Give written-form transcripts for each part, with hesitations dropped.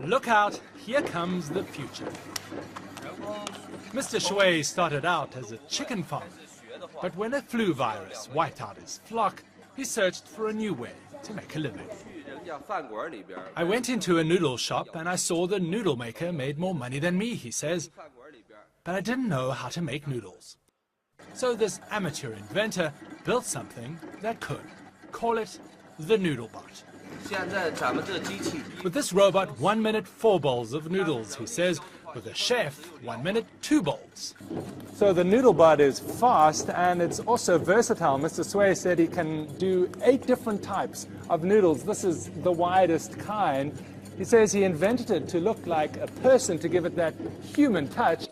Look out, here comes the future. Mr. Shui started out as a chicken farmer, but when a flu virus wiped out his flock, he searched for a new way to make a living. I went into a noodle shop and I saw the noodle maker made more money than me, he says, but I didn't know how to make noodles. So this amateur inventor built something that could. Call it the noodle bot. With this robot, 1 minute 4 bowls of noodles, he says. With a chef, 1 minute 2 bowls. So the noodle bot is fast and it's also versatile. Mr. Sui said he can do 8 different types of noodles. This is the widest kind. He says he invented it to look like a person, to give it that human touch.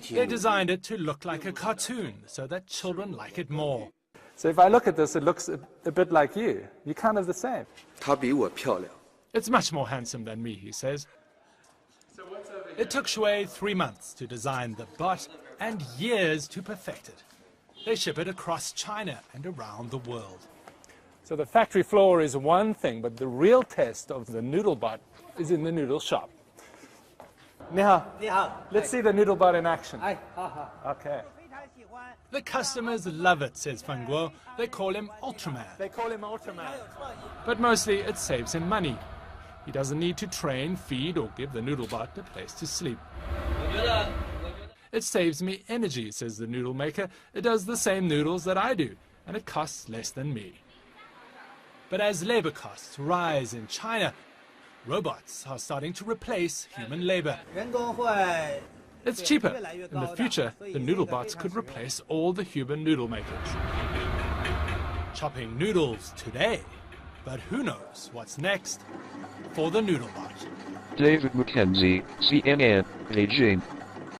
They designed it to look like a cartoon so that children like it more. So if I look at this, it looks a bit like you. You're kind of the same. It's much more handsome than me, he says. It took Shui 3 months to design the bot and years to perfect it. They ship it across China and around the world. So the factory floor is one thing, but the real test of the noodle bot is in the noodle shop. Ni hao. Let's see the noodle bot in action. Okay. The customers love it, says Feng Guo. They call him Ultraman. But mostly it saves him money. He doesn't need to train, feed, or give the noodle bot a place to sleep. It saves me energy, says the noodle maker. It does the same noodles that I do, and it costs less than me. But as labor costs rise in China, robots are starting to replace human labor. It's cheaper. In the future, the noodle bots could replace all the human noodle makers. Chopping noodles today, but who knows what's next for the noodle bot. David Mackenzie, CNN, Beijing.